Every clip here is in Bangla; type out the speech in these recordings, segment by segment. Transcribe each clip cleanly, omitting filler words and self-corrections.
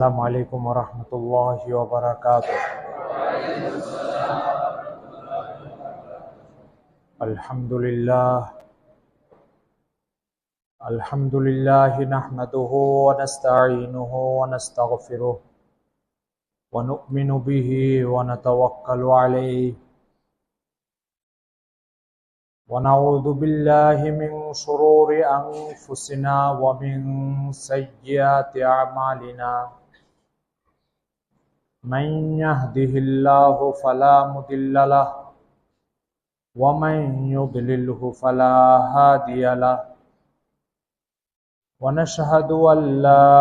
السلام عليكم ورحمة الله وبركاته. الحمد لله نحمده ونستعينه ونستغفره ونؤمن به ونتوكل عليه ونعوذ بالله من شرور أنفسنا ومن سيئات أعمالنا. من يهده الله فلا مضل له ومن يضلله فلا هادي له ونشهد أن لا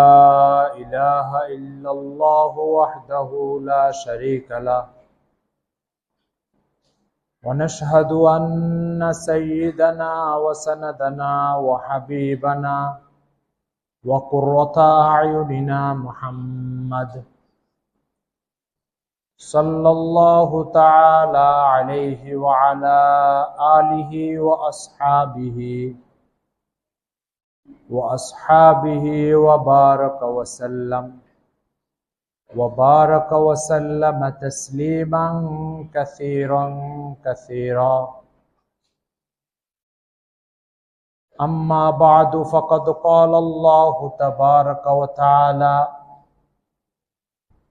إله إلا الله وحده لا شريك له ونشهد أن سيدنا وسندنا وحبيبنا وقرة أعيننا محمد صلى الله تعالى عليه وعلى آله وأصحابه وبارك وسلم تسليما كثيرا. أما بعد فقد قال الله تبارك وتعالى: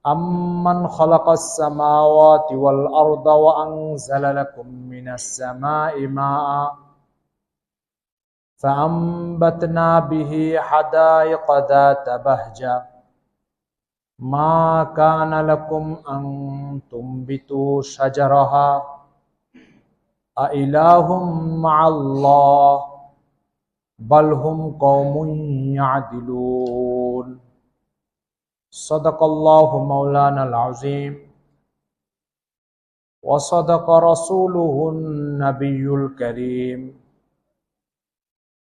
أمن خلق السماوات والأرض وأنزل لكم من السماء ماء فأنبتنا به حدائق ذات بهجة ما كان لكم أن تنبتوا شجرها أإله مع الله بل هم قوم يعدلون. صدق الله مولانا العظيم وصدق رسوله النبي الكريم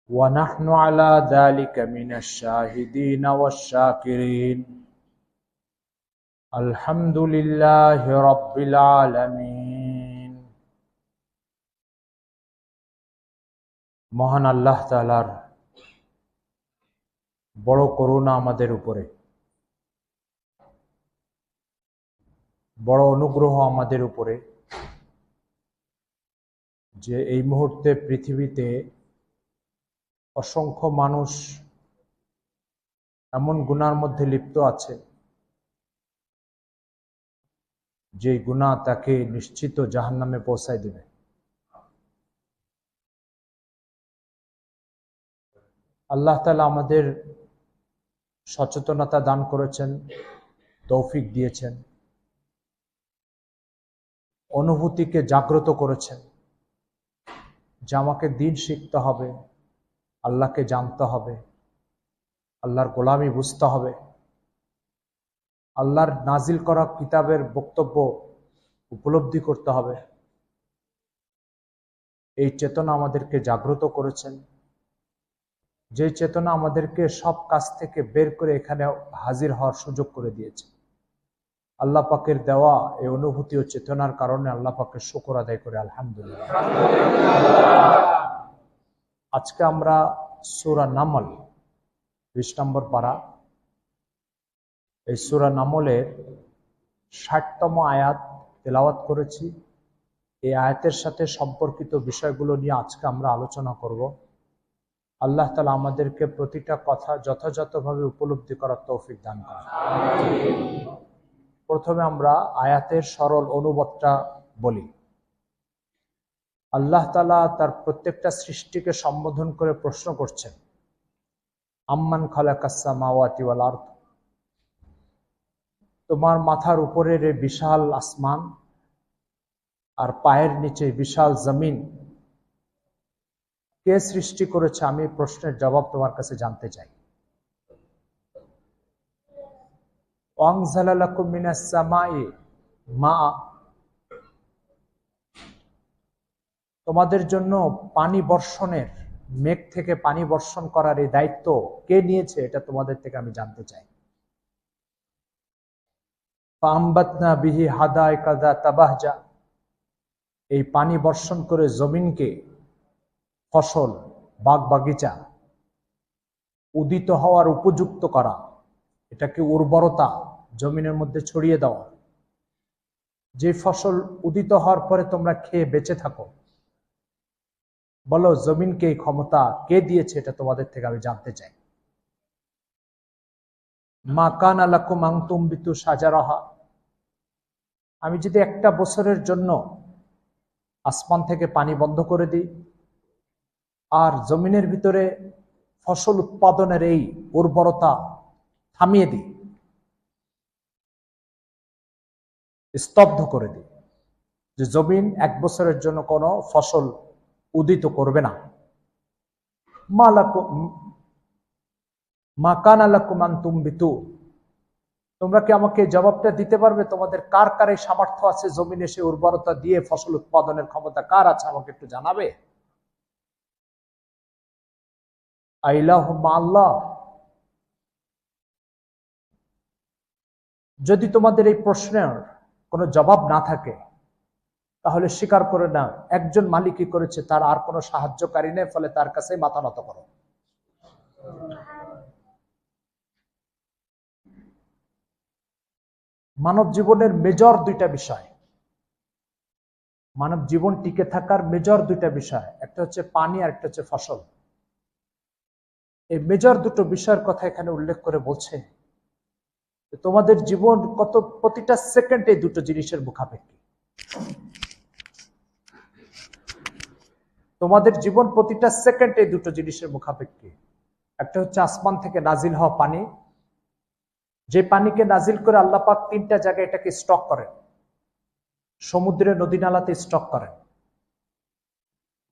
ونحن على ذلك من الشاهدين والشاكرين. الحمد لله رب العالمين. মহান আল্লাহ তাআলার বড় করুণা আমাদের উপরে, বড় অনুগ্রহ আমাদের উপরে যে এই মুহূর্তে পৃথিবীতে অসংখ্য মানুষ এমন গুনার মধ্যে লিপ্ত আছে যে গুনাহ তাকে নিশ্চিত জাহান্নামে পৌঁছায় দিবে। আল্লাহ তাআলা আমাদের সচেতনতা দান করেছেন, তৌফিক দিয়েছেন, অনুভূতিকে জাগ্রত করেছেন যে আমাকে দ্বীন শিখতে হবে, আল্লাহকে জানতে হবে, আল্লাহর গোলামি বুঝতে হবে, আল্লাহর নাজিল করা কিতাবের বক্তব্য উপলব্ধি করতে হবে। এই চেতনা আমাদেরকে জাগ্রত করেছেন, যে চেতনা আমাদেরকে সব কাজ থেকে বের করে এখানে হাজির হওয়ার সুযোগ করে দিয়েছে। আল্লাহ পাকের দেওয়া এই অনুভূতি ও চেতনার কারণে আল্লাহ পাকের শুকর আদায় করে আলহামদুলিল্লাহ। আজকে আমরা সূরা নামল 20 নম্বর পারা, এই সূরা নামলের 60তম আয়াত তেলাওয়াত করেছি। এই আয়াতের সাথে সম্পর্কিত বিষয়গুলো নিয়ে আজকে আমরা আলোচনা করব। আল্লাহ তাআলা আমাদেরকে প্রতিটা কথা যথাযথভাবে উপলব্ধি করার তৌফিক দান করেন। প্রথমে আমরা আয়াতের সরল অনুবাদটা বলি। আল্লাহ তাআলা তার প্রত্যেকটা সৃষ্টিকে সম্বোধন করে প্রশ্ন করছেন, আম্মান খালাকাস সামাওয়াতি ওয়াল আরদ, তোমার মাথার উপরের এই বিশাল আসমান আর পায়ের নিচে বিশাল জমিন কে সৃষ্টি করেছে? আমি প্রশ্নের জবাব তোমার কাছে জানতে চাই। ওয়ানজালা লাকুম মিনাস সামাই মা, তোমাদের জন্য পানি বর্ষণের, মেঘ থেকে পানি বর্ষণ করার এই দায়িত্ব কে নিয়েছে? এটা তোমাদের থেকে আমি জানতে চাই। ফাআমবাতনা বিহি হাদাইকা যাতা বাহজা, এই পানি বর্ষণ করে জমিনকে ফসল, বাগ বাগিচা উদিত হওয়ার উপযুক্ত করা, এটাকে উর্বরতা জমিনের মধ্যে ছড়িয়ে দেওয়া, যে ফসল উদিত হওয়ার পরে তোমরা খেয়ে বেঁচে থাকো। বলো জমিনকে এই ক্ষমতা কে দিয়েছে, এটা তোমাদের থেকে আমি জানতে চাই। মা কানা লাকুম আন তুমবিতু শাজারাহা, আমি যদি একটা বছরের জন্য আসমান থেকে পানি বন্ধ করে দিই আর জমিনের ভিতরে ফসল উৎপাদনের এই উর্বরতা থামিয়ে দিই, স্তব্ধ করে দিই, যে জমিন এক বছরের জন্য কোনো ফসল উদিত করবে না, মা কানা লাকুম আন তুমবিতু, তোমরা কি আমাকে জবাবটা দিতে পারবে? তোমাদের কার কার এই সামর্থ্য আছে জমিনে সে উর্বরতা দিয়ে ফসল উৎপাদনের ক্ষমতা কার আছে, আমাকে একটু জানাবে। আইলাহুম্মা আল্লাহ, যদি তোমাদের এই প্রশ্নের কোনো জবাব না থাকে তাহলে স্বীকার করে না একজন মালিকই করেছে, তার আর কোনো সাহায্যকারী নেই, ফলে তার কাছে মাথা নত করো। মানব জীবনের মেজর দুইটা বিষয়, মানব জীবন টিকে থাকার মেজর দুইটা বিষয়, একটা হচ্ছে পানি আর একটা হচ্ছে ফসল। এই মেজর দুটো বিষয়ের কথা এখানে উল্লেখ করে বলছে তোমাদের জীবন কত প্রতিটা সেকেন্ড এই দুটো জিনিসের মুখাপেক্ষী। তোমাদের জীবন প্রতিটা সেকেন্ড এই দুটো জিনিসের মুখাপেক্ষী। একটা হচ্ছে আসমান থেকে নাজিল হওয়া পানি, যে পানিকে নাজিল করে আল্লাহ পাক তিনটা জায়গায় এটাকে স্টক করেন, সমুদ্রে নদী নালাতে স্টক করেন।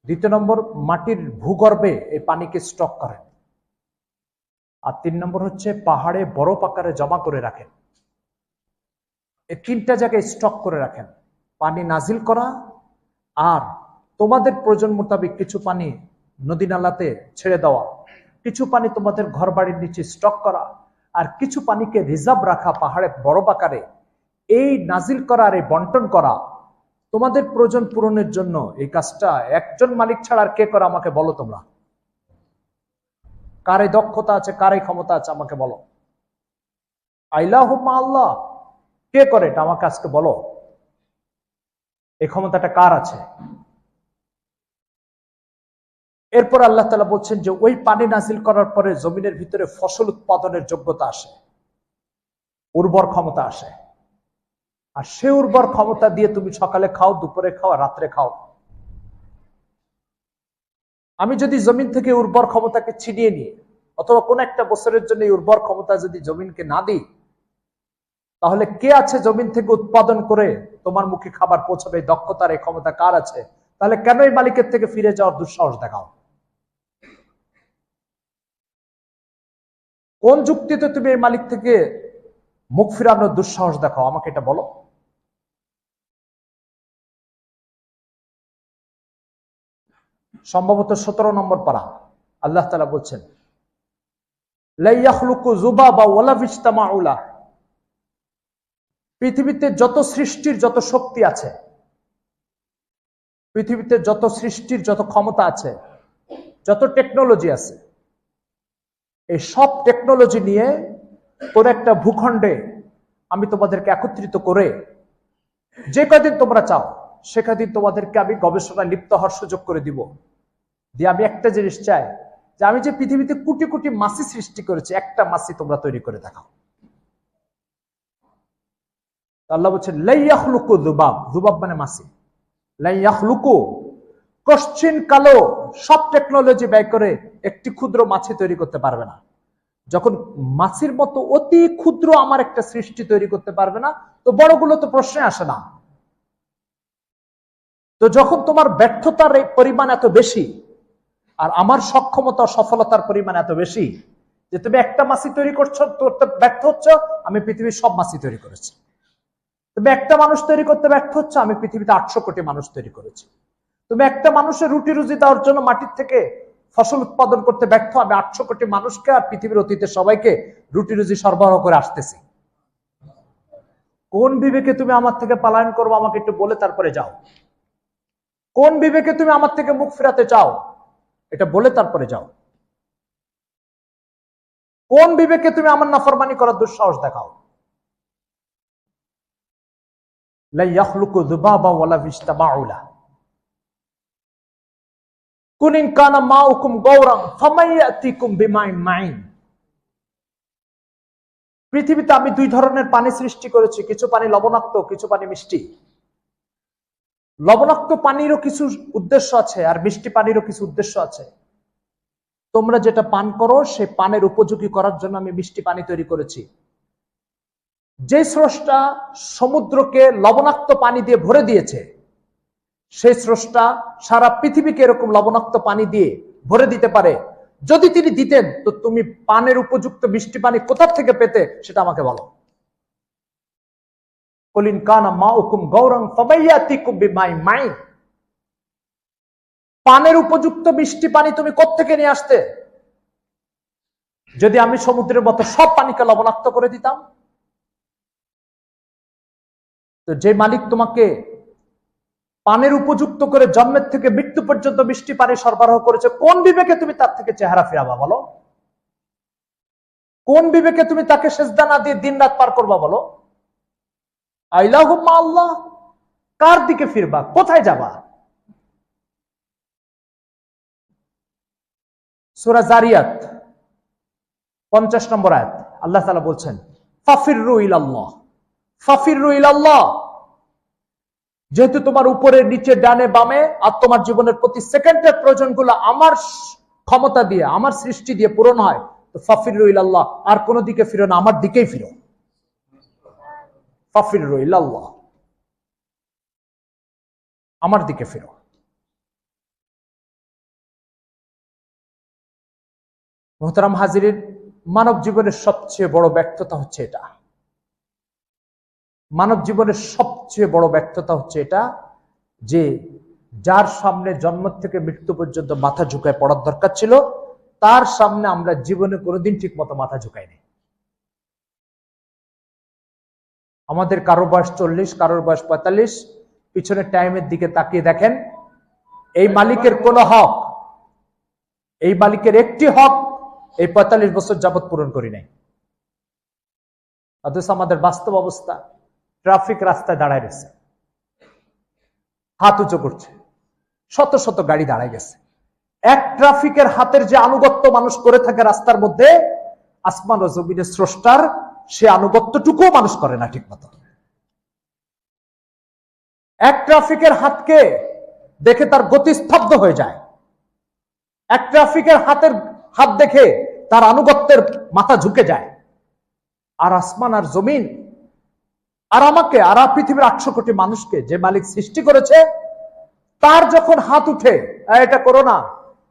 দ্বিতীয় নম্বর, মাটির ভূগর্ভে এই পানিকে স্টক করেন। আর 3 নম্বর হচ্ছে পাহাড়ে বরফ আকারে জমা করে রাখেন। এই তিনটা জায়গায় স্টক করে রাখেন, পানি নাজিল করা, আর তোমাদের প্রয়োজন মোতাবেক কিছু পানি নদী নালাতে ছেড়ে দেওয়া, কিছু পানি তোমাদের ঘর বাড়ির নিচে স্টক করা, আর কিছু পানিকে রিজার্ভ রাখা পাহাড়ে বরফ আকারে। এই নাজিল করা আর এই বন্টন করা তোমাদের প্রয়োজন পূরণের জন্য, এই কাজটা একজন মালিক ছাড়া আর কে করে আমাকে বলো। তোমরা কার এই দক্ষতা আছে, কার এই ক্ষমতা আছে আমাকে বলো। আইলাহুম্মা আল্লাহ, কে করে এটা আমাকে আজকে বলো। এই ক্ষমতাটা কার আছে? এরপর আল্লাহ তাআলা বলছেন যে ওই পানি নাজিল করার পরে জমিনের ভিতরে ফসল উৎপাদনের যোগ্যতা আসে, উর্বর ক্ষমতা আসে। আর সে উর্বর ক্ষমতা দিয়ে তুমি সকালে খাও, দুপুরে খাও, রাত্রে খাও। আমি যদি জমিন থেকে উর্বর ক্ষমতাকে ছিনিয়ে নিই, অথবা কোন একটা বছরের জন্য এই উর্বর ক্ষমতা যদি জমিনকে না দিই, তাহলে কে আছে জমিন থেকে উৎপাদন করে তোমার মুখে খাবার পৌঁছাবে? দক্ষতার এই ক্ষমতা কার আছে? তাহলে কেন এই মালিকের থেকে ফিরে যাওয়ার দুঃসাহস দেখাও? কোন যুক্তিতে তুমি এই মালিক থেকে মুখ ফিরানোর দুঃসাহস দেখাও? আমাকে এটা বলো। সম্ভবত 17 নম্বর পারা আল্লাহ তাআলা বলছেন, লা ইয়াখলুকু যুবাবা ওয়ালা বিজতামাউ লাহ, পৃথিবীতে যত সৃষ্টির যত শক্তি আছে, পৃথিবীতে যত সৃষ্টির যত ক্ষমতা আছে, যত টেকনোলজি আছে, এই সব টেকনোলজি নিয়ে কোন একটা ভূখণ্ডে আমি তোমাদেরকে একত্রিত করে যে কদিন তোমরা চাও সে কদিন তোমাদেরকে আমি গবেষণায় লিপ্ত হওয়ার সুযোগ করে দিব। দিয়ে আমি একটা জিনিস চাই, যে আমি যে পৃথিবীতে কোটি কোটি মাছি সৃষ্টি করেছি, একটা মাছি তোমরা তৈরি করে দেখাও। আল্লাহ বলছেন লা ইয়াখলুকু যুবাব, যুবাব মানে মাছি। লা ইয়াখলুকু, কোশ্চিন কালো সব টেকনোলজি ব্যয় করে একটি ক্ষুদ্র মাছি তৈরি করতে পারবে না। যখন মাছির মতো অতি ক্ষুদ্র আমার একটা সৃষ্টি তৈরি করতে পারবে না, তো বড়গুলো তো প্রশ্নে আসে না। তো যখন তোমার ব্যর্থতার এই পরিমাণ এত বেশি আর আমার সক্ষমতা সফলতার পরিমাণ এত বেশি যে তুমি একটা মাছি তৈরি করছো, করতে ব্যর্থ হচ্ছ, আমি পৃথিবীর সব মাছি তৈরি করেছি। তুমি একটা মানুষ তৈরি করতে ব্যর্থ হচ্ছ, আমি পৃথিবীতে 800 কোটি মানুষ তৈরি করেছি। তুমি একটা মানুষের রুটি রুজি দেওয়ার জন্য মাটির থেকে ফসল উৎপাদন করতে ব্যর্থ, আমি 800 কোটি মানুষকে আর পৃথিবীর অতীতে সবাইকে রুটি রুজি সরবরাহ করে আসতেছি। কোন বিবেকে তুমি আমার থেকে পলায়ন করবো আমাকে একটু বলে তারপরে যাও। কোন বিবেকে তুমি আমার থেকে মুখ ফেরাতে চাও এটা বলে তারপরে যাও। কোন বিবেকে তুমি আমার নাফরমানি করার দুঃসাহস দেখাও? লা ইয়াখলুকু যুবাবা ওয়ালা ইজতামাউ লা কুন ইন কানা মাউকুম গাওরান ফামাইয়াতিকুম বিমাইন মাইন। পৃথিবীতে আমি দুই ধরনের পানি সৃষ্টি করেছি, কিছু পানি লবণাক্ত, কিছু পানি মিষ্টি। লবণাক্ত পানিরও কিছু উদ্দেশ্য আছে, আর মিষ্টি পানিরও কিছু উদ্দেশ্য আছে। তোমরা যেটা পান করো সেই পানের উপযোগী করার জন্য আমি মিষ্টি পানি তৈরি করেছি। যে স্রষ্টা সমুদ্রকে লবণাক্ত পানি দিয়ে ভরে দিয়েছে, সেই স্রষ্টা সারা পৃথিবীকে এরকম লবণাক্ত পানি দিয়ে ভরে দিতে পারে। যদি তিনি দিতেন, তো তুমি পানের উপযুক্ত মিষ্টি পানি কোথা থেকে পেতে সেটা আমাকে বলো। কুলিন কানা মাউকুম গাওরান ফামাইয়াতিকুম বিমাইন মাইন। পানের উপযুক্ত মিষ্টি পানি তুমি কোত্থেকে নিয়ে আসতে? যদি আমি সমুদ্রের মতো সব পানিকে লবণাক্ত করে দিতাম? তো যে মালিক তোমাকে পানের উপযুক্ত করে জন্মের থেকে মৃত্যু পর্যন্ত মিষ্টি পানি সরবরাহ করেছে, কোন বিবেকে তুমি তার থেকে চেহারা ফিরাবা বলো? কোন বিবেকে তুমি তাকে সেজদা না দিয়ে দিন রাত পার করবা বলো? আইলাহুম্মা আল্লাহ, কার দিকে ফিরবা? কোথায় যাবা? সূরা জারিয়াত 50 নম্বর আয়াত আল্লাহ তাআলা বলছেন, ফাফিররু ইলাল্লাহ, ফাফিররু ইলাল্লাহ। যেহেতু তোমার উপরে নিচে ডানে বামে আর তোমার জীবনের প্রতি সেকেন্ডের প্রয়োজনগুলো আমার ক্ষমতা দিয়ে, আমার সৃষ্টি দিয়ে পূরণ হয়, তো ফাফিররু ইলাল্লাহ, আর কোন দিকে ফিরো না, আমার দিকেই ফিরো। ফাফিররু ইলাল্লাহ, আমার দিকে ফিরো। মুহতারাম হাজিরিন, মানব জীবনের সবচেয়ে বড় ব্যর্থতা হচ্ছে এটা। মানব জীবনের সবচেয়ে বড় ব্যর্থতা হচ্ছে এটা, যে যার সামনে জন্ম থেকে মৃত্যু পর্যন্ত মাথা ঝুঁকায় পড়ার দরকার ছিল, তার সামনে আমরা জীবনে কোনোদিন ঠিক মতো মাথা ঝুঁকাইনি। আমাদের কারোর বয়স 40, কারোর বয়স 45, পিছনের টাইমের দিকে তাকিয়ে দেখেন, এই মালিকের কোন হক, এই মালিকের একটি হক এই 45 বছর যাবৎ পূরণ করি নাই। অথচ আমাদের বাস্তব অবস্থা, ট্রাফিক রাস্তায় দাঁড়ায় রয়েছে, হাত উঁচু করছে, শত শত গাড়ি দাঁড়ায় গেছে। এক ট্রাফিকের হাতের যে আনুগত্য মানুষ করে থাকে রাস্তার মধ্যে, আসমান ও জমিনের স্রষ্টার সে আনুগত্যটুকুও মানুষ করে না ঠিক মতো। এক ট্রাফিকের হাতকে দেখে তার গতি স্তব্ধ হয়ে যায়। এক ট্রাফিকের হাত দেখে তার আনুগত্যের মাথা ঝুঁকে যায়। আর আসমান আর জমিন আর আমাকে আর পৃথিবীর 800 কোটি মানুষকে যে মালিক সৃষ্টি করেছে, তার যখন হাত উঠে এটা করো না,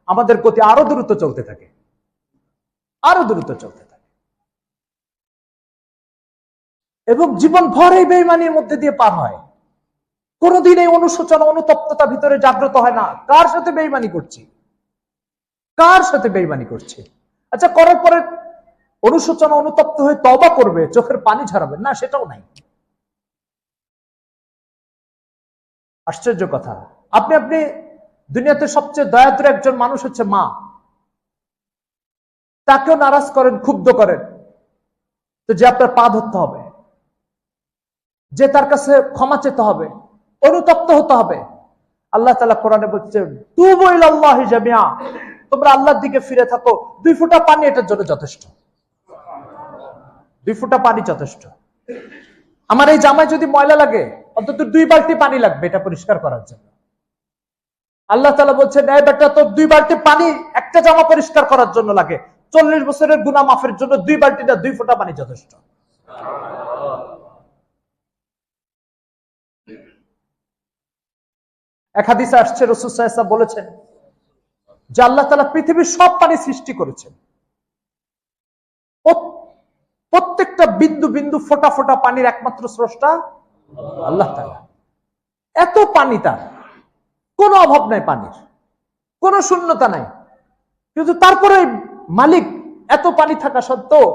আমাদের গতি আরো দ্রুত চলতে থাকে, আরো দ্রুত চলতে থাকে, এবং জীবন ভর এই বেঈমানির মধ্যে দিয়ে পার হয়। কোনদিন এই অনুশোচনা অনুতপ্ততা ভিতরে জাগ্রত হয় না, কার সাথে বেঈমানি করছি, কার সাথে বেঈমানি করছি। আচ্ছা, করার পরে অনুশোচনা অনুতপ্ত হয়ে তওবা করবে, চোখের পানি ঝরাবে না, সেটাও নাই। আশ্চর্য কথা, আপনি দুনিয়াতে সবচেয়ে দয়াতুর একজন মানুষ হচ্ছে মা। তাকেও নারাজ করেন, ক্ষুব্ধ করেন, তো যে আপনার পা ধরতে হবে, যে তার কাছে ক্ষমা চেতে হবে, অনুতপ্ত হতে হবে। আল্লাহ তাআলা কোরআনে বলছেন, তুবু ইলাল্লাহি জামিআ, তোমরা আল্লাহর দিকে ফিরে থাকো। 2 ফোঁটা পানি এটার জন্য যথেষ্ট, 2 ফোঁটা পানি যথেষ্ট। আমার এই জামায় যদি ময়লা লাগে, অন্তত 2 বালতি পানি লাগবে এটা পরিষ্কার করার জন্য। আল্লাহ তাআলা বলছেন, এই বেটা, তো 2 বালতি পানি একটা জামা পরিষ্কার করার জন্য লাগে, 40 বছরের গুনাহ মাফের জন্য 2 বালতি না 2 ফোঁটা পানি যথেষ্ট। এক হাদিসে আসছে, রাসূল সাল্লাল্লাহু আলাইহি ওয়াসাল্লাম বলেছেন যে আল্লাহ তাআলা পৃথিবীর সব পানি সৃষ্টি করেছেন, প্রত্যেকটা বিন্দু বিন্দু ফোঁটা ফোঁটা পানির একমাত্র স্রষ্টা আল্লাহ তাআলা। এত পানি, তার কোনো অভাব নাই, পানির কোনো শূন্যতা নাই, কিন্তু তারপরে মালিক এত পানি থাকা সত্ত্বেও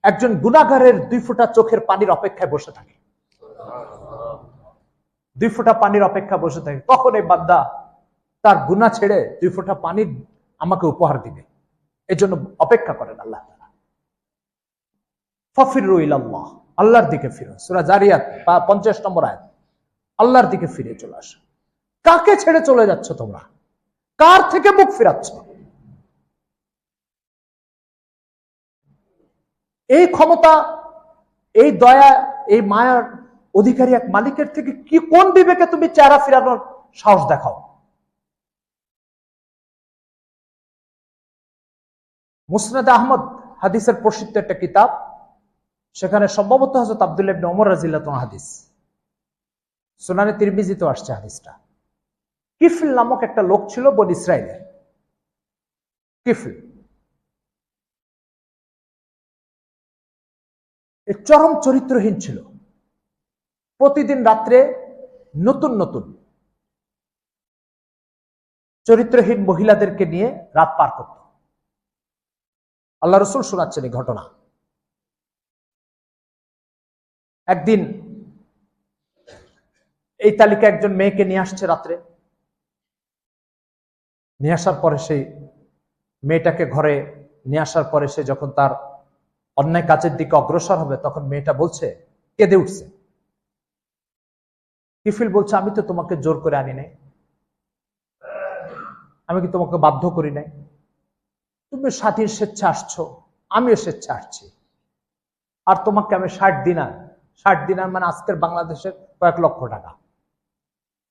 একজন গুনাহগারের 2 ফোঁটা চোখের পানির অপেক্ষায় বসে থাকে, 2 ফোঁটা পানির অপেক্ষা বসে থাকে। কখন এই বান্দা তার গুনাহ ছেড়ে 2 ফোঁটা পানি আমাকে উপহার দিবে, এজন্য অপেক্ষা করেন আল্লাহ তাআলা। ফাফিরু ইলাল্লাহ, আল্লাহর দিকে ফিরুন। সূরা জারিয়াত 50 নম্বর আয়াত। আল্লাহর দিকে ফিরে চলে আসো। কাকে ছেড়ে চলে যাচ্ছ তোমরা? কার থেকে মুখ ফিরাচ্ছ? এই ক্ষমতা, এই দয়া, এই মায়ার অধিকারী এক মালিকের থেকে কি কোন বিবেকে তুমি চেহারা ফিরানোর সাহস দেখাও? মুসনাদ আহমদ হাদিসের প্রসিদ্ধ একটা কিতাব, সেখানে সম্ভবত হযরত আব্দুল্লাহ ইবনে ওমর রাদিয়াল্লাহু তাআলা হাদিস, সুনানে তিরমিজিতে আসছে হাদিসটা। কিফল নামক একটা লোক ছিল বনি ইসরাইলের। কিফল চরম চরিত্রহীন ছিল। প্রতিদিন রাত্রে নতুন নতুন চরিত্রহীন মহিলাদেরকে নিয়ে রাত পার করত। আল্লাহ রাসূল শোনাচ্ছেন এই ঘটনা। একদিন এই তালিকা একজন মেয়েকে নিয়ে আসছে রাত্রে। নিয়ে আসার পরে সেই মেয়েটাকে ঘরে নিয়ে আসার পরে সে যখন তার অন্যায় কাজের দিকে অগ্রসর হবে, তখন মেয়েটা বলছে, কেঁদে উঠছে। কিফিল বলছে, আমি তো তোমাকে জোর করে আনি নাই, আমি কি তোমাকে বাধ্য করি নাই? তুমি স্বাধীন স্বেচ্ছা আসছো, আমিও স্বেচ্ছা আসছি। আর তোমাকে আমি 60 দিনার মানে আজকের বাংলাদেশের কয়েক লক্ষ টাকা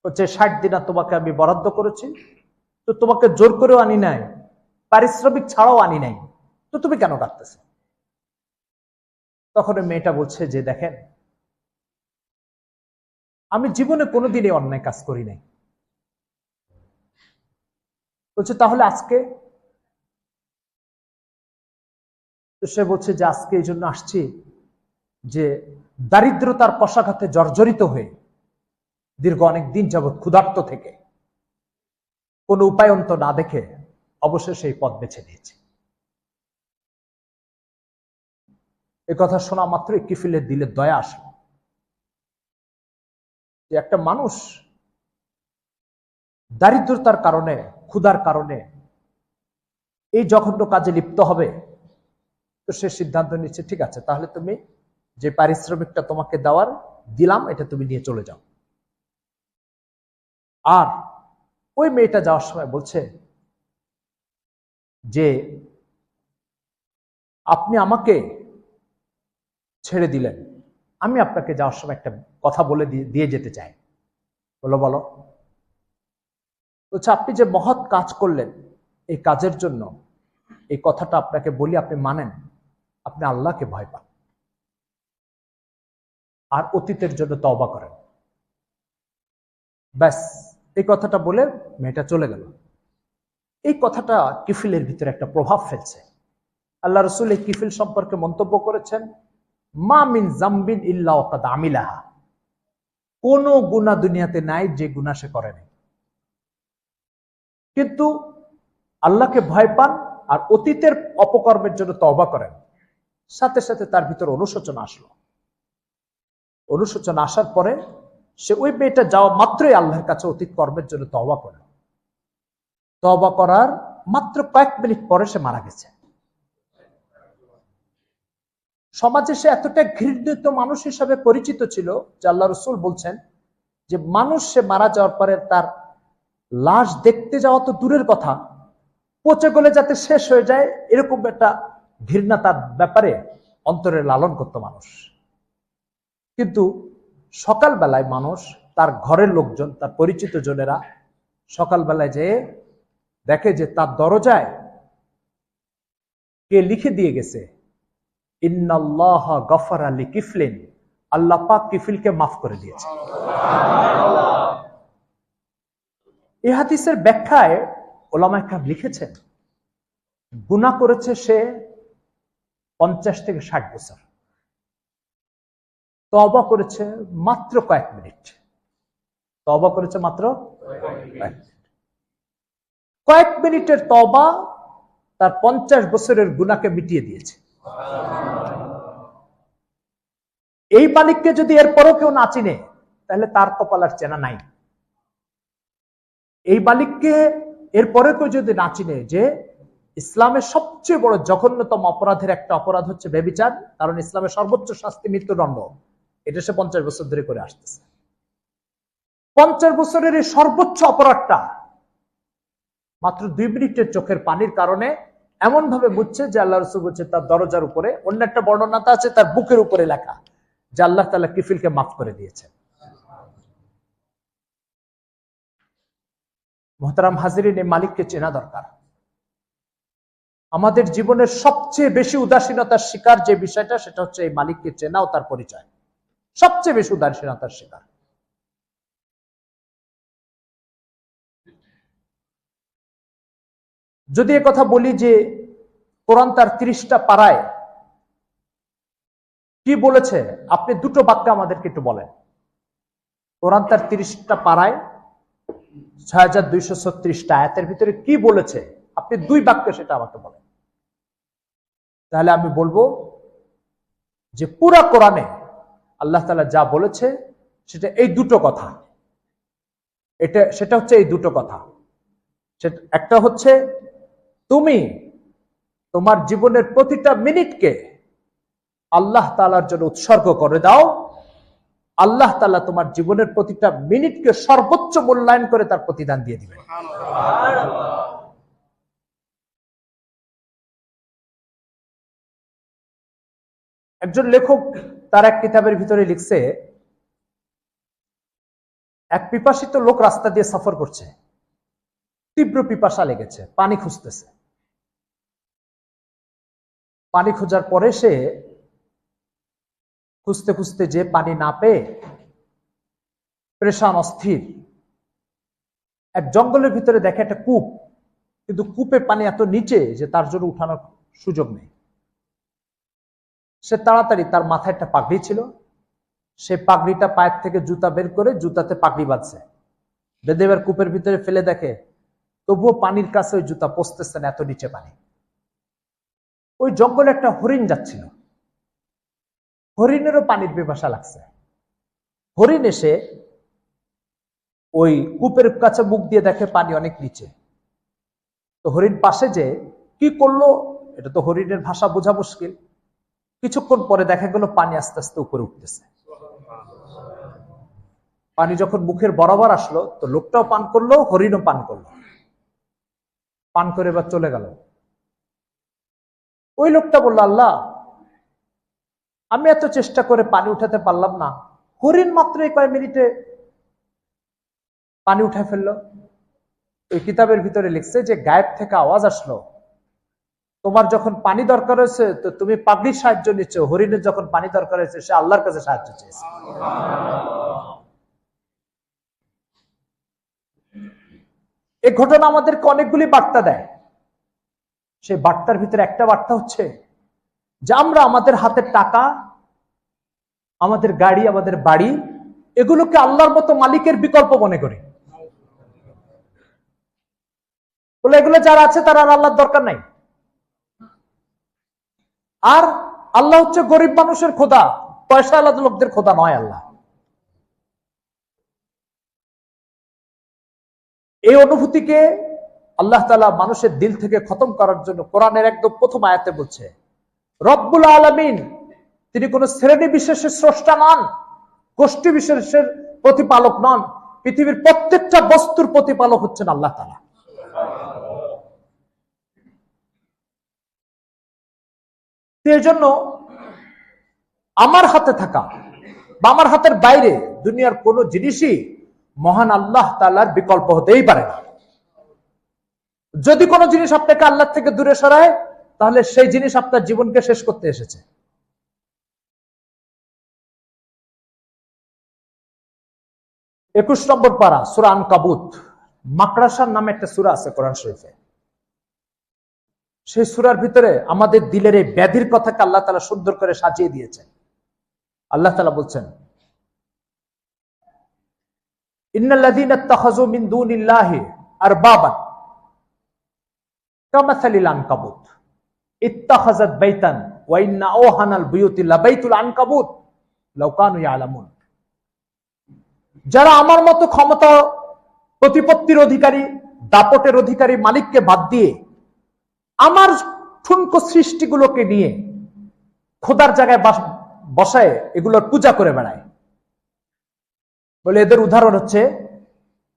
হচ্ছে, 60 দিনার তোমাকে আমি বরাদ্দ করেছি। তো তোমাকে জোর করেও আনি নাই, পারিশ্রমিক ছাড়াও আনি নাই, তো তুমি কেন কাঁদতেছ? তখন মেয়েটা বলছে যে, দেখেন, আমি জীবনে কোনোদিনই অন্যায় কাজ করি নাই। বলছে, তাহলে আজকে? তো সে বলছে যে, আজকে এই জন্য আসছি যে দারিদ্রতার কষাঘাতে জর্জরিত হয়ে দীর্ঘ অনেক দিন যাবৎ ক্ষুধার্ত থেকে কোনো উপায়ন্ত না দেখে অবশেষে এই পথ বেছে নিয়েছে। এ কথা শোনা মাত্রই কিফিলের দিলে দয়া আসলো যে একটা মানুষ দারিদ্রতার কারণে, ক্ষুধার কারণে এই জঘন্য কাজে লিপ্ত হবে। তো সে সিদ্ধান্ত নিচ্ছে, ঠিক আছে, তাহলে তুমি যে পারিশ্রমিকটা তোমাকে দেওয়ার দিলাম, এটা তুমি নিয়ে চলে যাও। আর ওই মেয়েটা যাওয়ার সময় বলছে যে, আপনি আমাকে ছেড়ে দিলেন, আমি আপনাকে যাওয়ার সময় একটা কথা বলে দিয়ে যেতে চাই। বলো বলো। বলছে, আপনি যে মহৎ কাজ করলেন, এই কাজের জন্য এই কথাটা আপনাকে বলি, আপনি মানেন? আপনি আল্লাহকে ভয় পান আর অতীতের জন্য তওবা করেন। ব্যাস, এই কথাটা বলে মেয়েটা চলে গেল। এই কথাটা কিফিলের ভিতরে একটা প্রভাব ফেলছে। আল্লাহ রাসূল এই কিফিল সম্পর্কে মন্তব্য করেছেন, মা মিন যামবিন ইল্লা ওয়াকাদ আমিলাহা, কোন গুনাহ দুনিয়াতে নাই যে গুনাহ সে করেনি, কিন্তু আল্লাহকে ভয় পান আর অতীতের অপকর্মের জন্য তওবা করেন। সাথে সাথে তার ভিতর অনুশোচনা আসলো। অনুশোচনা আসার পরে সে ওই মেয়েটা যাওয়া মাত্রই আল্লাহর কাছে অতীত কর্মের জন্য তওবা করল। তওবা করার মাত্র কয়েক মিনিট পরে সে মারা গেছে। সমাজে সে এতটা ঘৃণিত মানুষ হিসাবে পরিচিত ছিল যে আল্লাহ রাসূল বলছেন যে মানুষ সে মারা যাওয়ার পরে তার লাশ দেখতে যাওয়া তো দূরের কথা, পচে গলে যাতে শেষ হয়ে যায় এরকম একটা ঘৃণা তার ব্যাপারে অন্তরে লালন করত মানুষ। কিন্তু সকালবেলায় মানুষ, তার ঘরের লোকজন, তার পরিচিত জনেরা সকালবেলায় যেয়ে দেখে যে তার দরজায় কে লিখে দিয়ে গেছে, ইন্নাল্লাহ গফারা লিকিফলিন, আল্লাহ পাক কিফিলকে মাফ করে দিয়েছে। এই হাদিসের ব্যাখ্যায় উলামায়ে কেরাম লিখেছেন, গুনাহ করেছে সে 50 থেকে 60 বছর, তওবা করেছে মাত্র কয়েক মিনিট। তওবা করেছে মাত্র কয়েক মিনিটের তওবা তার 50 বছরের গুনাহকে মিটিয়ে দিয়েছে। এই মালিককে যদি এরপরও কেউ না চিনে, তাহলে তার কপাল আর চেনা নাই। এই মালিককে এরপরে কেউ যদি না চিনে, যে ইসলামের সবচেয়ে বড় জঘন্যতম অপরাধের একটা অপরাধ হচ্ছে ব্যভিচার, কারণ ইসলামের সর্বোচ্চ শাস্তি মৃত্যুদণ্ড। এটা সে 50 বছর ধরে করে আসতেছে। 50 বছরের এই সর্বোচ্চ অপরাধটা মাত্র 2 মিনিটের চোখের পানির কারণে এমন ভাবে বুঝছে যে আল্লাহ রাসূল বলছে তার দরজার উপরে, অন্য একটা বর্ণনাতে আছে তার বুকের উপরে লেখা যে আল্লাহ তাআলা কিফিলকে মাফ করে দিয়েছেন। মুহতারাম হাজিরিন, এই মালিককে চেনা দরকার। আমাদের জীবনের সবচেয়ে বেশি উদাসীনতার শিকার যে বিষয়টা, সেটা হচ্ছে এই মালিককে চেনা ও তার পরিচয়। সবচেয়ে বেশি উদাসীনতার শিকার। যদি এ কথা বলি যে কোরআন তার 30টা পারায় কি বলেছে, আপনি দুটো বাক্য আমাদেরকে একটু বলেন। কোরআন তার 30টা পারায় 6236টা আয়াতের ভিতরে কি বলেছে, আপনি 2 বাক্য সেটা আমাকে বলেন। তাহলে আমি বলবো যে পুরা কোরআনে আল্লাহ তাআলা যা বলেছে সেটা এই দুটো কথা। সেটা হচ্ছে এই দুটো কথা। একটা হচ্ছে তুমি তোমার জীবনের প্রতিটা মিনিটকে আল্লাহ তাআলার জন্য উৎসর্গ করে দাও, আল্লাহ তাআলা তোমার জীবনের প্রতিটা মিনিটকে সর্বোচ্চ মূল্যায়ন করে তার প্রতিদান দিয়ে দিবেন। একজন লেখক তার এক কিতাবের ভিতরে লিখছে, এক পিপাসিত লোক রাস্তা দিয়ে সফর করছে, তীব্র পিপাসা লেগেছে, পানি খুঁজতেছে। পানি খোঁজার পরে সে খুঁজতে খুঁজতে যে পানি না পেয়ে পেরেশান অস্থির এক জঙ্গলের ভিতরে দেখে একটা কূপ, কিন্তু কূপে পানি এত নিচে যে তার জন্য উঠানোর সুযোগ নেই। সে তাড়াতাড়ি, তার মাথায় একটা পাগড়ি ছিল, সে পাগড়িটা পায়ের থেকে জুতা বের করে জুতাতে পাগড়ি বাঁধছে, বেঁধে এবার কূপের ভিতরে ফেলে দেখে তবুও পানির কাছে ওই জুতা পৌঁছতেছে না, এত নিচে পানি। ওই জঙ্গলে একটা হরিণ যাচ্ছিল, হরিণেরও পানির পিপাসা লাগছে। হরিণ এসে ওই কূপের কাছে মুখ দিয়ে দেখে পানি অনেক নিচে। তো হরিণ পাশে যে কি করলো, এটা তো হরিণের ভাষা বোঝা মুশকিল। কিছুক্ষণ পরে দেখা গেল পানি আস্তে আস্তে উপরে উঠতেছে। পানি যখন মুখের বরাবর আসলো, তো লোকটাও পান করলো, হরিণও পান করলো। পান করে এবার চলে গেল। ওই লোকটা বলল, আল্লাহ, আমি এত চেষ্টা করে পানি উঠাতে পারলাম না, হরিণ মাত্র এই কয়েক মিনিটে পানি উঠায় ফেললো। ওই কিতাবের ভিতরে লিখছে যে গায়েব থেকে আওয়াজ আসলো, তোমার যখন পানি দরকার হয়েছে তো তুমি পাগড়ির সাহায্য নিচ্ছ, হরিণের যখন পানি দরকার হয়েছে সে আল্লাহর কাছে সাহায্য চেয়েছে। এই ঘটনা আমাদেরকে অনেকগুলি বার্তা দেয়। সেই বার্তার ভিতরে একটা বার্তা হচ্ছে যে আমরা আমাদের হাতের টাকা, আমাদের গাড়ি, আমাদের বাড়ি, এগুলোকে আল্লাহর মতো মালিকের বিকল্প মনে করি। বলে এগুলো যারা আছে তারা আর আল্লাহর দরকার নাই। আর আল্লাহ হচ্ছে গরিব মানুষের খোদা, পয়সা আলাদা লোকদের খোদা নয় আল্লাহ। এই অনুভূতিকে আল্লাহ তাআলা মানুষের দিল থেকে খতম করার জন্য কোরআনের একদম প্রথম আয়াতে বলছে, রব্বুল আলামিন তিনি কোন শ্রেণী বিশেষের স্রষ্টা নন, গোষ্ঠী বিশেষের প্রতিপালক নন, পৃথিবীর প্রত্যেকটা বস্তুর প্রতিপালক হচ্ছেন আল্লাহ তাআলা। এর জন্য আমার হাতে থাকা বা আমার হাতের বাইরে দুনিয়ার কোন জিনিসই মহান আল্লাহ তাআলার বিকল্প হতেই পারে না। যদি কোনো জিনিস আপনাকে আল্লাহ থেকে দূরে সরায়, তাহলে সেই জিনিস আপনার জীবনকে শেষ করতে এসেছে। একুশ নম্বর পারা, সূরা আনকাবুত। মাকড়াসার নামে একটা সূরা আছে কোরআন শরীফে। সেই সূরার ভিতরে আমাদের দিলের এই ব্যাধির কথাকে আল্লাহ তাআলা সুন্দর করে সাজিয়ে দিয়েছেন। আল্লাহ তাআলা বলছেন, ইন্নাল্লাযীনা ইত্তাখাযু মিন দুনিল্লাহি আরবাবান কামাসালিল আনকাবুত ইত্তাখাযাত বাইতান ওয়া ইন্না আওহানাল বুয়ুতি লাবাইতুল আনকাবুত লাউ কানু ইয়ালামুন। যারা আমার মতো ক্ষমতা, প্রতিপত্তির অধিকারী, দাপটের অধিকারী মালিককে বাদ দিয়ে আমার ঠুনকো সৃষ্টিগুলোকে নিয়ে খোদার জায়গায় বসায় এগুলোর পূজা করে বেড়ায়। বলে এদের উদাহরণ হচ্ছে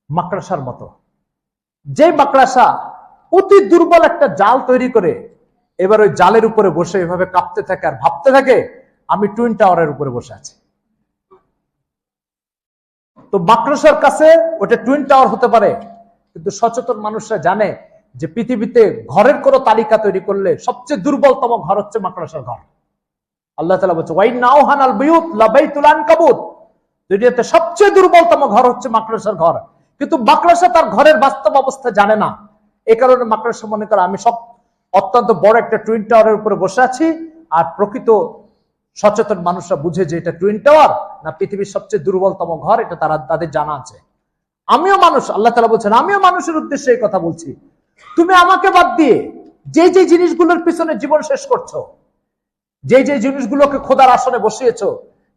মাকড়াসার মতো। যে মাকড়াসা অতি দুর্বল একটা জাল তৈরি করে এবার ওই জালের উপরে বসে এভাবে কাঁপতে থাকে আর ভাবতে থাকে আমি টুইন টাওয়ারের উপরে বসে আছি। তো মাকড়াসার কাছে ওটা টুইন টাওয়ার হতে পারে, কিন্তু সচেতন মানুষরা জানে যে পৃথিবীতে ঘরের কোন তালিকা তৈরি করলে সবচেয়ে দুর্বলতম ঘর হচ্ছে মাকড়াসার ঘর। আল্লাহ তাআলা বলছে ওয়াইন্না আওহানাল বিয়ুত লাবাইতুল আনকাবুত, দুনিয়াতে সবচেয়ে দুর্বলতম ঘর হচ্ছে মাকড়াসার ঘর। কিন্তু মাকড়াসা তার ঘরের বাস্তব অবস্থা জানে না। এই কারণে মাকড়াসা মনে করে আমি সব অত্যন্ত বড় একটা টুইন টাওয়ারের উপরে বসে আছি। আর প্রকৃত সচেতন মানুষরা বুঝে যে এটা টুইন টাওয়ার না পৃথিবীর সবচেয়ে দুর্বলতম ঘর, এটা তাদের জানা আছে। আমিও মানুষ, আল্লাহ তাআলা বলছেন আমিও মানুষের উদ্দেশ্যে এই কথা বলছি। তুমি আমাকে বাদ দিয়ে যে যে জিনিসগুলোর পিছনে জীবন শেষ করছো, যে যে জিনিসগুলোকে খোদার আসনে বসিয়েছো,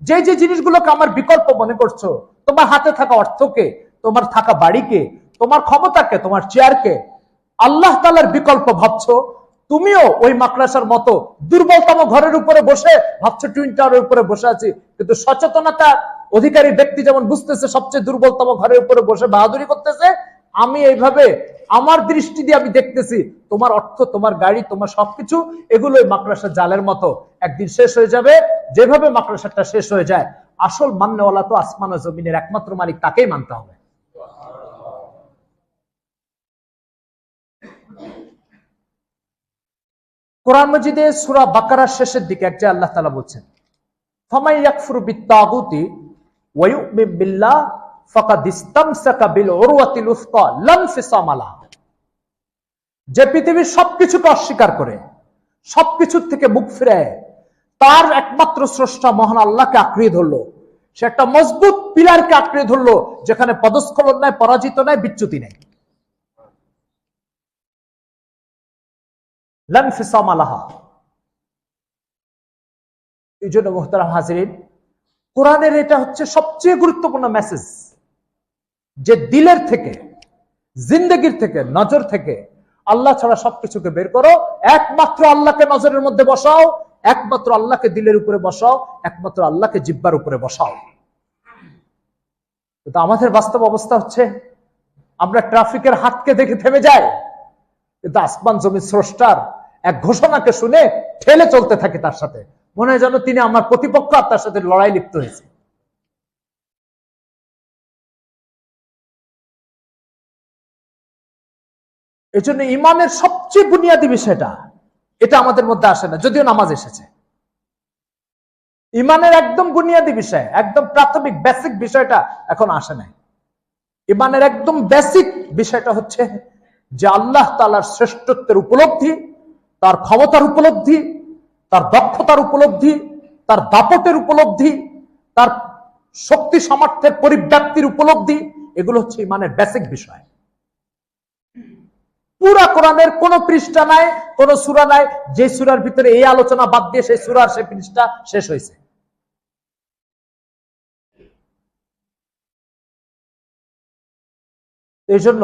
যে যে জিনিসগুলোকে আমার বিকল্প মনে করছো, তোমার হাতে থাকা অর্থকে, তোমার থাকা বাড়িকে, তোমার ক্ষমতাকে, তোমার চেয়ারকে আল্লাহ তাআলার বিকল্প ভাবছো, তুমিও ওই মাকড়াসার মতো দুর্বলতম ঘরের উপরে বসে ভাবছো টুইন টাওয়ারের উপরে বসে আছি। কিন্তু সচেতনতা অধিকারী ব্যক্তি যেমন বুঝতেছে সবচেয়ে দুর্বলতম ঘরের উপরে বসে বাহাদুরি করতেছে, আমি এইভাবে আমার দৃষ্টি দিয়ে আমি দেখতেছি তোমার অর্থ, তোমার গাড়ি, তোমার সবকিছু এগুলো ওই মাকড়াসার জালের মতো একদিন শেষ হয়ে যাবে। যেভাবে মাকড়াসাটা শেষ হয়ে যায়, আসল মাননেওয়ালা তো আসমান ও জমিনের একমাত্র মালিক, তাকেই মানতে হবে। কোরআন মাজিদে সূরা বাকারার শেষের দিকে এক জায়গায় আল্লাহ তাআলা বলছেন ফামাই ইয়াকফুরু বিত্তাগুতি ওয়া ইউমিন বিল্লাহ ফাকাদ ইসতামসাকা বিল উরওয়াতিল উসকা লা ইনফিসামা লাহা। যে পৃথিবীর সবকিছুকে অস্বীকার করে, সবকিছুর থেকে মুখ ফিরায় তার একমাত্র স্রষ্টা মহান আল্লাহকে আঁকড়িয়ে ধরলো, সে একটা মজবুত পিলারকে আঁকড়িয়ে ধরলো যেখানে পদস্খলন নাই, পরাজিত নাই, বিচ্যুতি নাই। লা ইনফিসামা লাহা। এই জন্য মুহতারাম হাজিরিন, কোরআনের এটা হচ্ছে সবচেয়ে গুরুত্বপূর্ণ মেসেজ যে দিলের থেকে, জিন্দেগির থেকে, নজর থেকে আল্লাহ ছাড়া সবকিছুকে বের করো, একমাত্র আল্লাহকে নজরের মধ্যে বসাও, একমাত্র আল্লাহকে দিলের উপরে বসাও, একমাত্র আল্লাহকে জিহ্বার উপরে বসাও। কিন্তু আমাদের বাস্তব অবস্থা হচ্ছে আমরা ট্রাফিকের হাতকে দেখে থেমে যাই, কিন্তু আসমান জমির স্রষ্টার এক ঘোষণাকে শুনে ঠেলে চলতে থাকি তার সাথে, মনে হয় যেন তিনি আমার প্রতিপক্ষ আর তার সাথে লড়াই লিপ্ত হয়েছে। এই জন্য ইমানের সবচেয়ে বুনিয়াদী বিষয়টা এটা আমাদের মধ্যে আসে না, যদিও নামাজ এসেছে। ইমানের একদম বুনিয়াদী বিষয়, একদম প্রাথমিক বেসিক বিষয়টা এখন আসে নাই। ইমানের একদম বেসিক বিষয়টা হচ্ছে যে আল্লাহ তাআলার শ্রেষ্ঠত্বের উপলব্ধি, তার ক্ষমতার উপলব্ধি, তার দক্ষতার উপলব্ধি, তার দাপটের উপলব্ধি, তার শক্তি সামর্থ্যের পরিব্যাপ্তির উপলব্ধি, এগুলো হচ্ছে ইমানের বেসিক বিষয়। পুরা কোরআনের কোন পৃষ্ঠা নাই, কোন সূরা নাই যে সূরার ভিতরে এই আলোচনা বাদ দিয়ে সেই সূরার সেই পৃষ্ঠা শেষ হয়েছে। এই জন্য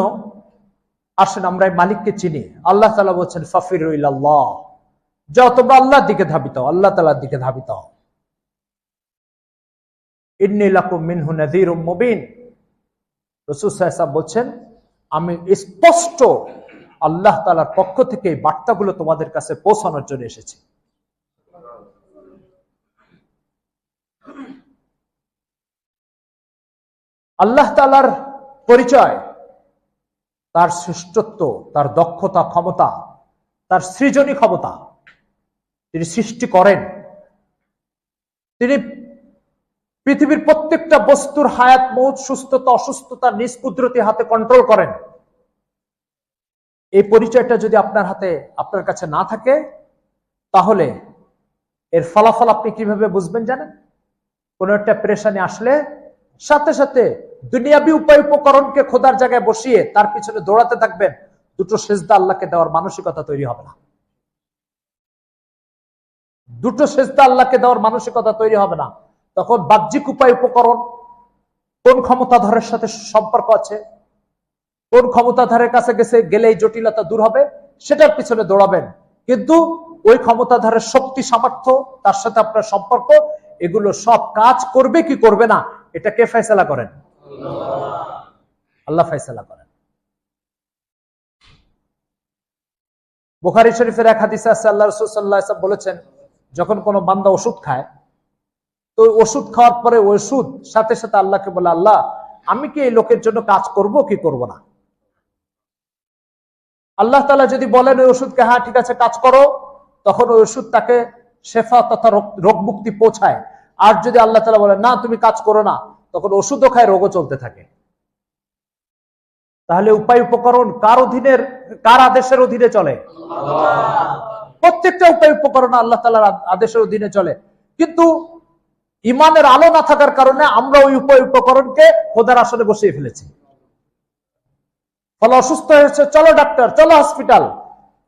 আসেন আমরা এই মালিককে চিনি। আল্লাহ তাআলা বলছেন ফাফিরু ইলাল্লাহ, যাও তোমরা আল্লাহর দিকে ধাবিত হও, আল্লাহ তাআলার দিকে ধাবিত হও। ইন্নী লাকুম মিনহু নাযীরুম মুবিন, রাসূল সাল্লাল্লাহু আলাইহি ওয়াসাল্লাম বলছেন আমি স্পষ্ট আল্লাহ তাআলার পক্ষ থেকে এই বার্তাগুলো তোমাদের কাছে পৌঁছানোর জন্য এসেছি। আল্লাহ তাআলার পরিচয়, তার শ্রেষ্ঠত্ব, তার দক্ষতা, ক্ষমতা, তার সৃজনী ক্ষমতা। তিনি সৃষ্টি করেন, তিনি পৃথিবীর প্রত্যেকটা বস্তুর হায়াত, মৌত, সুস্থতা, অসুস্থতা নিজ কুদরতি হাতে কন্ট্রোল করেন। এই পরিচয়টা যদি আপনার হাতে, আপনার কাছে না থাকে, তাহলে এর ফলাফল আপনি কিভাবে বুঝবেন জানেন? কোন একটা পেরেশানি আসলে সাথে সাথে দুনিয়াবি উপায় উপকরণকে খোদার জায়গায় বসিয়ে তার পিছনে দৌড়াতে থাকবেন, দুটো সেজদা আল্লাহকে দেওয়ার মানসিকতা তৈরি হবে না। দুটো সেজদা আল্লাহকে দেওয়ার মানসিকতা তৈরি হবে না। তখন বাহ্যিক উপায় উপকরণ, কোন ক্ষমতাধরের সাথে সম্পর্ক আছে, কোন ক্ষমতাধরের কাছে গেলেই জটিলতা দূর হবে, সেটার পিছনে দৌড়াবেন, কিন্তু ওই ক্ষমতাধারের শক্তি সামর্থ্য, তার সাথে আপনার সম্পর্ক, এগুলো সব কাজ করবে কি করবে না, এটা কে ফয়সালা করেন? আল্লাহ ফয়সালা করেন। বুখারী শরীফের এক হাদিসে আছে, আল্লাহ রাসূল সাল্লাল্লাহু আলাইহি ওয়াসাল্লাম বলেছেন, যখন কোনো বান্দা ওষুধ খায়, তো ওষুধ খাওয়ার পরে ওষুধ সাথে সাথে আল্লাহকে বলে, আল্লাহ আমি কি এই লোকের জন্য কাজ করব কি করব না? আল্লাহ তাআলা যদি বলেন ওই ওষুধকে হ্যাঁ ঠিক আছে কাজ করো, তখন ওই ওষুধ তাকে শেফা তথা রোগ মুক্তি পৌঁছায়। আর যদি আল্লাহ তাআলা বলেন না তুমি কাজ করো না, তখন ওষুধও খায়, রোগও চলতে থাকে। তাহলে উপায় উপকরণ কার অধীনের, কার আদেশের অধীনে চলে? প্রত্যেকটা উপায় উপকরণ আল্লাহ তাআলার আদেশের অধীনে চলে। কিন্তু ইমানের আলো না থাকার কারণে আমরা ওই উপায় উপকরণকে খোদার আসনে বসিয়ে ফেলেছি। ফলে অসুস্থ হয়েছে, চলো ডাক্তার, চলো হসপিটাল,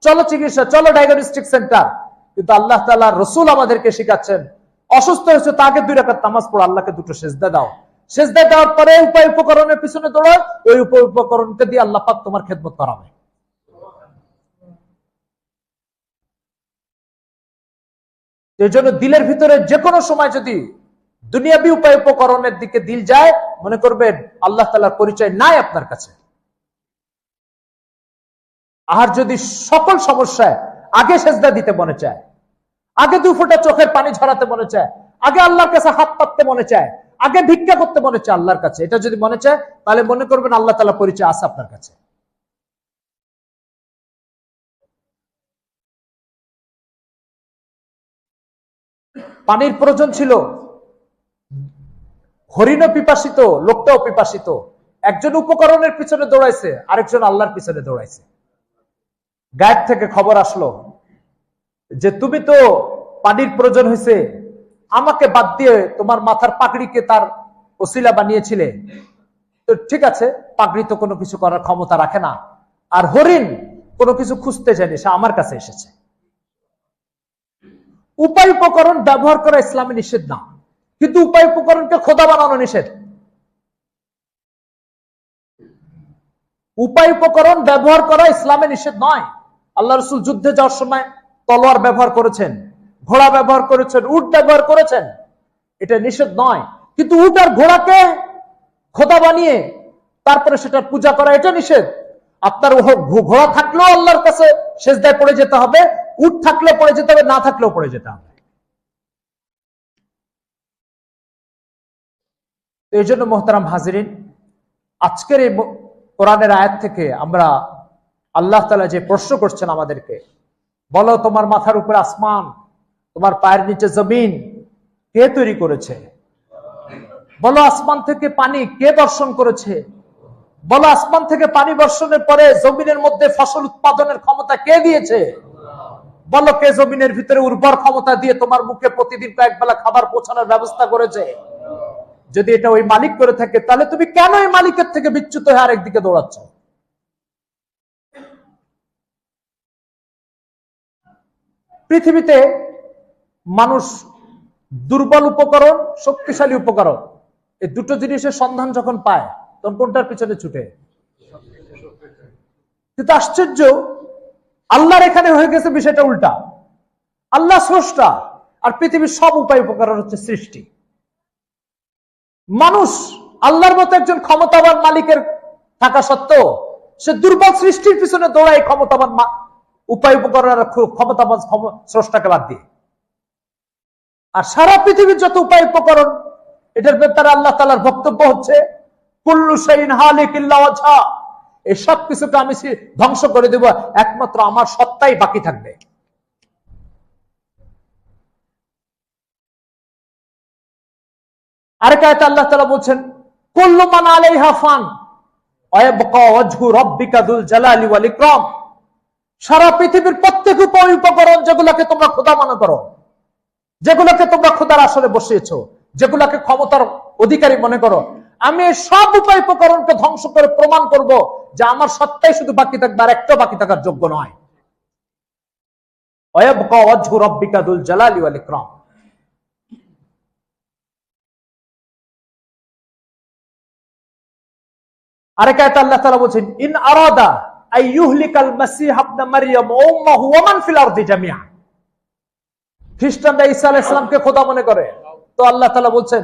চলো চিকিৎসা, চলো ডায়াগনস্টিক সেন্টার। কিন্তু আল্লাহ তাআলার রাসূল আমাদেরকে শিখাচ্ছেন, অসুস্থ হয়েছে তাকে 2 রাকাত নামাজ পড়ো, আল্লাহকে 2টো সিজদা দাও, সিজদা দেওয়ার পরে উপায় উপকরণের পিছনে দৌড়াও, ওই উপায় উপকরণকে দিয়ে আল্লাহ পাক তোমার খেদমত করাবে। এই জন্য দিলের ভিতরে যে কোনো সময় যদি দুনিয়াবি উপায় উপকরণের দিকে দিল যায়, মনে করবেন আল্লাহ তাআলার পরিচয় নাই আপনার কাছে। আর যদি সকল সমস্যায় আগে সেজদা দিতে মনে চায়, আগে 2 ফোঁটা চোখের পানি ঝরাতে মনে চায়, আগে আল্লাহর কাছে হাত পাততে মনে চায়, আগে ভিক্ষা করতে মনে চায় আল্লাহর কাছে, এটা যদি মনে চায়, তাহলে মনে করবেন আল্লাহ তাআলা পরিচয় আছে আপনার কাছে। পানির প্রয়োজন ছিল, হরিণও পিপাসিত, লোকটাও পিপাসিত। একজন উপকরণের পিছনে দৌড়াইছে, আরেকজন আল্লাহর পিছনে দৌড়াইছে। গায়েব থেকে খবর আসলো যে তুমি তো পানির প্রয়োজন হয়েছে, আমাকে বাদ দিয়ে তোমার মাথার পাগড়িকে তার ওসিলা বানিয়েছিলে, তো ঠিক আছে, পাগড়ি তো কোনো কিছু করার ক্ষমতা রাখে না, আর হরিণ কোনো কিছু খুঁজতে যায়নি, সে আমার কাছে এসেছে। উপায় উপকরণ ব্যবহার করা ইসলামে নিষেধ না, কিন্তু উপায় উপকরণকে খোদা বানানো নিষেধ। উপায় উপকরণ ব্যবহার করা ইসলামে নিষেধ নয়। আল্লাহ রাসূল যুদ্ধে যাওয়ার সময় তলোয়ার ব্যবহার করেছেন, ঘোড়া ব্যবহার করেছেন, উট ব্যবহার করেছেন, এটা নিষেধ নয়। কিন্তু উট আর ঘোড়াকে খোদা বানিয়ে তারপরে সেটার পূজা করা, এটা নিষেধ। আপনার ঘোড়া থাকলেও আল্লাহর কাছে সেজদায় পড়ে যেতে হবে, উট থাকলেও পড়ে যেতে হবে, না থাকলেও পড়ে যেতে হবে। এই জন্য মোহতারাম হাজিরিন, আজকের এই কোরআনের আয়াত থেকে আমরা আল্লাহ তাআলা যে প্রশ্ন করছেন আমাদেরকে, বলো তোমার মাথার উপরে আসমান, তোমার পায়ের নিচে জমিন কে তৈরি করেছে? বলো আসমান থেকে পানি কে বর্ষণ করেছে? বলো আসমান থেকে পানি বর্ষণের পরে জমিনের মধ্যে ফসল উৎপাদনের ক্ষমতা কে দিয়েছে? বলো কে জমিনের ভিতরে উর্বর ক্ষমতা দিয়ে তোমার মুখে প্রতিদিন কয়েক বেলা খাবার পৌঁছানোর ব্যবস্থা করেছে? যদি এটা ওই মালিক করে থাকে, তাহলে তুমি কেন এই মালিকের থেকে বিচ্যুত হয়ে আরেকদিকে দৌড়াচ্ছ? পৃথিবীতে মানুষ দুর্বল উপকরণ, শক্তিশালী উপকরণ, এই দুটো জিনিসের সন্ধান যখন পায়, তখন কোনটার পিছনে ছুটে? কিন্তু আশ্চর্য, আল্লাহর এখানে হয়ে গেছে বিষয়টা উল্টা। আল্লাহ স্রষ্টা, আর পৃথিবীর সব উপায় উপকরণ হচ্ছে সৃষ্টি। মানুষ আল্লাহর মতো একজন ক্ষমতাবান মালিকের থাকা সত্ত্বেও সে দুর্বল সৃষ্টির পিছনে দৌড়ায় ক্ষমতাবান উপায় উপকরণ ক্ষমতাবান স্রষ্টাকে বাদ দিয়ে। আর সারা পৃথিবীর যত উপায় উপকরণ, এটার ব্যাপারে আল্লাহ তাআলার বক্তব্য হচ্ছে কুল্লু শাইইন হালিক ইল্লা ওয়াজহা, এই সব কিছুকে আমি ধ্বংস করে দেব, একমাত্র আমার সত্তাই বাকি থাকবে। আরেক আয়াতে আল্লাহ তাআলা বলছেন কুল্লু মান আলাইহা ফান ওয়া ইয়াবকা ওয়াজহু রাব্বিকা যুল জালালি ওয়াল ইকরাম, সারা পৃথিবীর প্রত্যেক উপায় উপকরণ যেগুলোকে তোমরা খোদা মনে করো, যেগুলোকে তোমরা খোদার আসলে বসিয়েছো, যেগুলোকে ক্ষমতার অধিকারী মনে করো, আমি সব উপায় উপকরণকে ধ্বংস করে প্রমাণ করব যে আমার সত্তাই শুধু বাকি থাকবে, আর একটা বাকি থাকার যোগ্য নয়। ওয়া ইয়াবকা ওয়াজহু রাব্বিকা যুল জালালি ওয়াল ইকরাম। আরেক আয়াতে আল্লাহ তাআলা বলেন ইন আরাদা আইয়ুহলিকাল মাসীহ ইবনে মারইয়াম ওয়া উম্মুহু ওয়া মান ফিল আরদি জামিআ। খ্রিস্টানরা ঈসা আলাইহিস সালামকে খোদা মনে করে, তো আল্লাহ তাআলা বলছেন,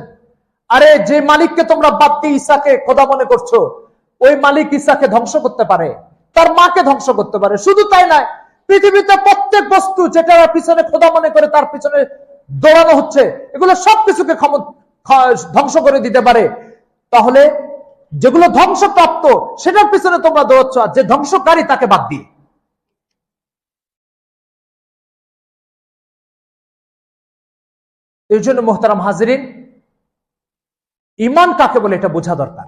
আরে যে মালিককে তোমরা বাদ দিয়ে ঈসাকে খোদা মনে করছো, ওই মালিক ঈসাকে ধ্বংস করতে পারে, তার মাকে ধ্বংস করতে পারে। শুধু তাই নয়, পৃথিবীতে প্রত্যেক বস্তু যেটা পিছনে খোদা মনে করে তার পিছনে দৌড়ানো হচ্ছে, এগুলো সবকিছুকে ধ্বংস করে দিতে পারে। তাহলে যেগুলো ধ্বংসপ্রাপ্ত সেটার পিছনে তোমরা দৌড়াচ্ছ, আর যে ধ্বংসকারী তাকে বাদ দিয়ে। এই জন্য মোহতারাম হাজিরিন, ঈমান কাকে বলে এটা বোঝা দরকার।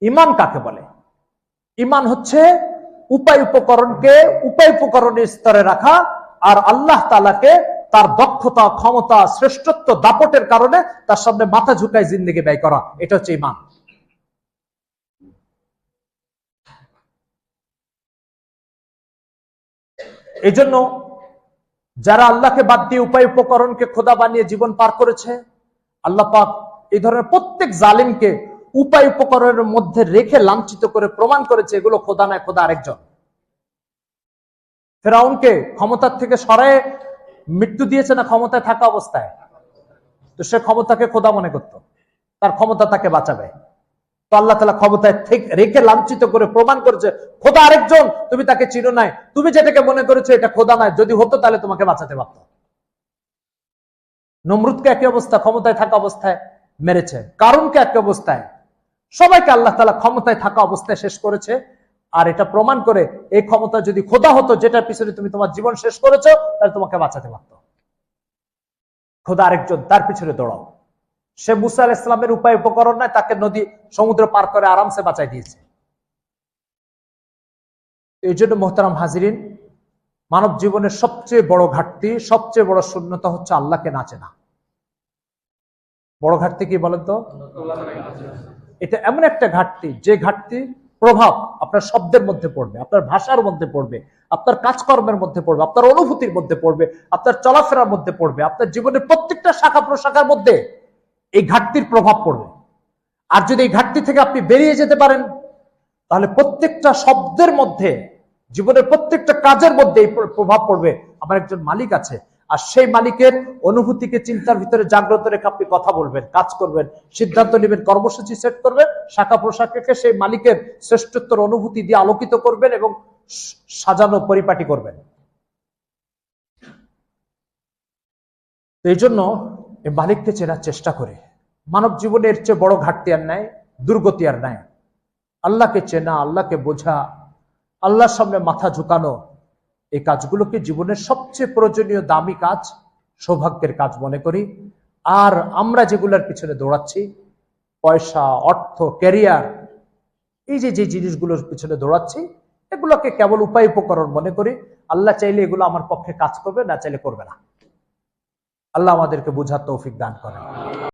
ঈমান কাকে বলে? ঈমান হচ্ছে উপায় উপকরণকে উপায় উপকরণের স্তরে রাখা, আর আল্লাহ তাআলাকে তার দক্ষতা, ক্ষমতা, শ্রেষ্ঠত্ব, দাপটের কারণে তার সামনে মাথা ঝুঁকায় জিন্দেগি ব্যয় করা, এটা হচ্ছে ঈমান। এই জন্য যারা আল্লাহকে বাদ দিয়ে উপায় উপকরণকে খোদা বানিয়ে জীবন পার করেছে, আল্লাহ পাক এই ধরনের প্রত্যেক জালিমকে উপায় উপকরণের মধ্যে রেখে লাঞ্ছিত করে প্রমাণ করেছে এগুলো খোদা নয়, খোদা আরেকজন। ফেরাউনকে ক্ষমতার থেকে সরায়ে মৃত্যু দিয়েছে না ক্ষমতায় থাকা অবস্থায়? তো সে ক্ষমতাকে খোদা মনে করত, তার ক্ষমতা তাকে বাঁচাবে। তো আল্লাহ তাআলা ক্ষমতায় রেখে লাঞ্ছিত করে প্রমাণ করেছে খোদা আরেকজন, তুমি তাকে চিনো নাই, তুমি যেটাকে মনে করেছো এটা খোদা নয়, যদি হতো তাহলে তোমাকে বাঁচাতে পারত। নমরুদকে একই অবস্থা, ক্ষমতায় থাকা অবস্থায় মেরেছে। কারুনকে একই অবস্থায়। সবাইকে আল্লাহ তাআলা ক্ষমতায় থাকা অবস্থায় শেষ করেছে। আর এটা প্রমাণ করে এই ক্ষমতা যদি খোদা হতো যেটার পিছনে তুমি তোমার জীবন শেষ করেছো, তাহলে তোমাকে বাঁচাতে পারত। খোদা আরেকজন, তার পিছনে দৌড়াও। সে মুসা আলাইহিস সালামের উপায় উপকরণ নয়, তাকে নদী সমুদ্র পার করে আরামসে বাঁচাই দিয়েছে। এই জন্য মোহতারাম হাজিরিন, মানব জীবনের সবচেয়ে বড় ঘাটতি, সবচেয়ে বড় শূন্যতা হচ্ছে আল্লাহকে না চেনা। বড় ঘাটতি কি বলেন তো? এটা এমন একটা ঘাটতি, যে ঘাটতি প্রভাব আপনার শব্দের মধ্যে পড়বে, আপনার ভাষার মধ্যে পড়বে, আপনার কাজকর্মের মধ্যে পড়বে, আপনার অনুভূতির মধ্যে পড়বে, আপনার চলাফেরার মধ্যে পড়বে, আপনার জীবনের প্রত্যেকটা শাখা প্রশাখার মধ্যে এই ঘাটতির প্রভাব পড়বে। আর যদি এই ঘাটতি থেকে আপনি বেরিয়ে যেতে পারেন, তাহলে প্রত্যেকটা শব্দের মধ্যে, জীবনের প্রত্যেকটা কাজের মধ্যে এই প্রভাব পড়বে আমার একজন মালিক আছে। আর সেই মালিকের অনুভূতিকে চিন্তার ভিতরে জাগ্রত রেখে আপনি কথা বলবেন, কাজ করবেন, সিদ্ধান্ত নেবেন, কর্মসূচি সেট করবেন, শাখা প্রশাখাকে সেই মালিকের শ্রেষ্ঠত্বের অনুভূতি দিয়ে আলোকিত করবেন এবং সাজানো পরিপাটি করবেন। এই জন্য এই মালিককে চেনার চেষ্টা করে। মানব জীবনের চেয়ে বড় ঘাটতি আর নাই, দুর্গতি আর নাই। আল্লাহকে চেনা, আল্লাহকে বোঝা, আল্লাহর সামনে মাথা ঝুঁকানো, এই কাজগুলোকে জীবনের সবচেয়ে প্রয়োজনীয় দামি কাজ, সৌভাগ্যের কাজ মনে করি। আর আমরা যেগুলোর পিছনে দৌড়াচ্ছি, পয়সা, অর্থ, ক্যারিয়ার, এই যে জিনিসগুলোর পিছনে দৌড়াচ্ছি, এগুলোকে কেবল উপায় উপকরণ মনে করি। আল্লাহ চাইলে এগুলো আমার পক্ষে কাজ করবে, না চাইলে করবে না। আল্লাহ আমাদেরকে বোঝার তৌফিক দান করেন।